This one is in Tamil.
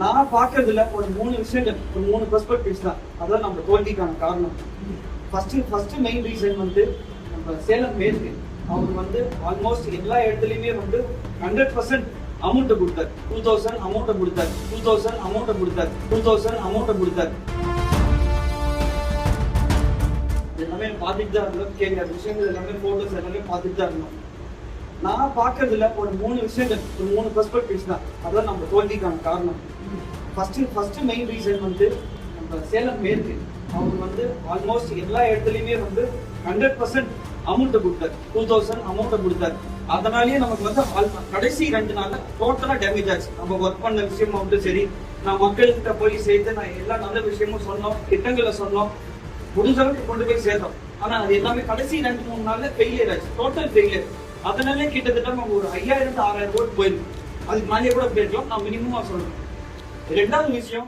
நான் பாக்குறதுல ஒரு 3 விஷயங்கள், ஒரு 3 பெர்ஸ்பெக்டிவ்ஸ் தான். அதான் நம்ம தோல்விக்கான காரணம். ஃபர்ஸ்ட் மெயின் ரீசன் வந்து நம்ம சேலம் மேற்கு. அவர் வந்து ஆல்மோஸ்ட் எல்லா இடத்துலயுமே வந்து 100% அமௌண்ட் கொடுத்தாரு. 2000 அமௌண்ட் கொடுத்தாரு. 2000 அமௌண்ட் கொடுத்தாரு. 2000 அமௌண்ட் கொடுத்தாரு. எல்லாமே பார்த்துட்டு தான் இருந்தோம். கேட்கிற விஷயங்கள் எல்லாமே போட்டோஸ் எல்லாமே பார்த்துட்டு தான் இருந்தோம். நான் பாக்குறதுல ஒரு 3 விஷயங்கள், ஒரு 3 பெர்ஸ்பெக்டிவ்ஸ் தான். அதான் நம்ம தோல்விக்கான காரணம். ஃபர்ஸ்ட் மெயின் ரீசன் வந்து நம்ம சேலம் மேற்கு. அவர் வந்து ஆல்மோஸ்ட் எல்லா இடத்துலயுமே வந்து 100% அமௌண்ட் கொடுத்தாரு. 2000 அமௌண்ட் கொடுத்தாரு. அதனாலேயே நமக்கு வந்து கடைசி 2 நாள்ல டோட்டலா டேமேஜ் ஆச்சு. நம்ம ஒர்க் பண்ண விஷயமா வந்து சரி, நான் மக்கள்கிட்ட போய் சேர்த்து நான் எல்லா நல்ல விஷயமும் சொன்னோம், திட்டங்களை சொன்னோம், முடிஞ்ச அளவுக்கு கொண்டு போய் சேர்த்தோம். ஆனா அது எல்லாமே கடைசி 2-3 நாள்ல ஃபெயிலியர் ஆச்சு. Total failure. அதனாலே கிட்டத்தட்ட நம்ம ஒரு 5000 to 6000 கோடி போயிருக்கு. அதுக்கு மேலே கூட போயிருக்கலாம். நான் மினிமமா சொல்றேன். ரெண்டாவது விஷயம்,